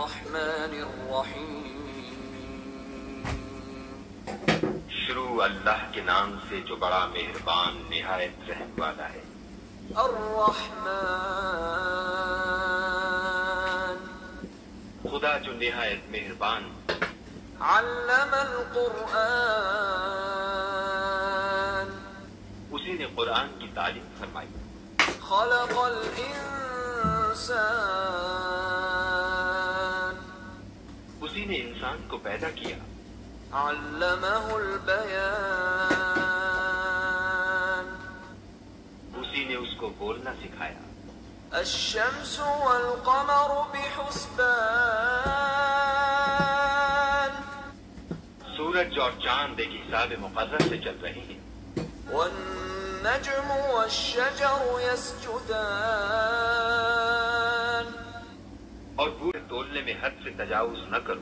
الرحمن الرحیم شروع اللہ کے نام سے جو بڑا مہربان نہایت رحم والا ہے۔ الرحمن خدا جو نہایت مہربان علم القرآن اسی نے قرآن کی تعلیم فرمائی۔ خلق الانسان اسی نے انسان کو پیدا کیا۔ علمہ البیان اسی نے اس کو بولنا سکھایا۔ الشمس والقمر بحسبان سورج اور چاند ایک حساب مقرر سے چل رہے ہیں۔ والنجم والشجر يسجدان اور پورے تولنے میں حد سے تجاوز نہ کرو۔